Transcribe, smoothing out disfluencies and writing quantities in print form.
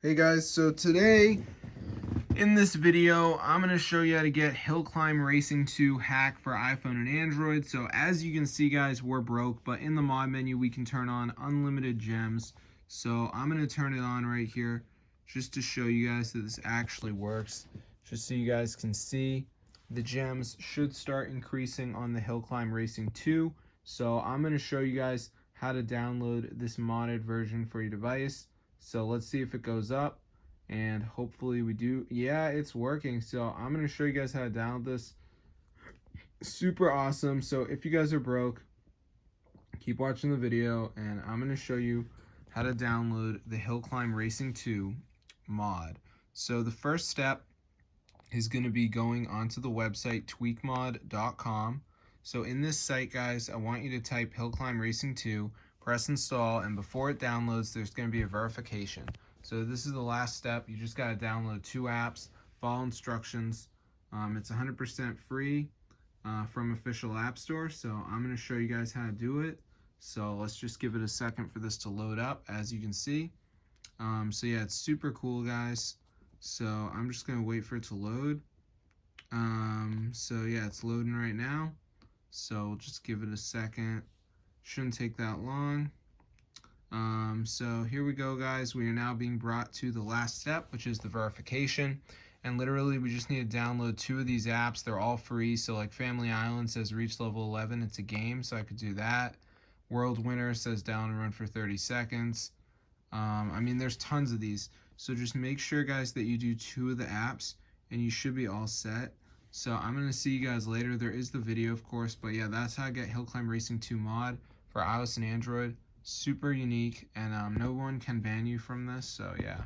Hey guys, so today in this video I'm going to show you how to get Hill Climb Racing 2 hack for iPhone and Android. So as you can see guys, we're broke, but in the mod menu we can turn on unlimited gems. So I'm going to turn it on right here just to show you guys that this actually works. Just so you guys can see, the gems should start increasing on the Hill Climb Racing 2. So I'm going to show you guys how to download this modded version for your device. So let's see if it goes up, and hopefully we do. Yeah, it's working. So I'm going to show you guys how to download this. Super awesome. So if you guys are broke, keep watching the video, and I'm going to show you how to download the Hill Climb Racing 2 mod. So the first step is going to be going onto the website tweakmod.com. So in this site, guys, I want you to type Hill Climb Racing 2, press install, and before it downloads, there's going to be a verification. So this is the last step. You just got to download 2 apps, follow instructions. It's 100% free from official app store. So I'm going to show you guys how to do it. So let's just give it a second for this to load up, as you can see. So yeah, it's super cool, guys. So I'm just going to wait for it to load. So yeah, it's loading right now. So we'll just give it a second. Shouldn't take that long. So here we go, guys. We are now being brought to the last step, which is the verification. And literally, we just need to download 2 of these apps. They're all free. So like Family Island says reach level 11. It's a game, so I could do that. World Winner says down and run for 30 seconds. I mean, there's tons of these. So just make sure, guys, that you do 2 of the apps, and you should be all set. So I'm going to see you guys later. There is the video, of course. But yeah, that's how I get Hill Climb Racing 2 mod for iOS and Android. Super unique, and no one can ban you from this. So yeah.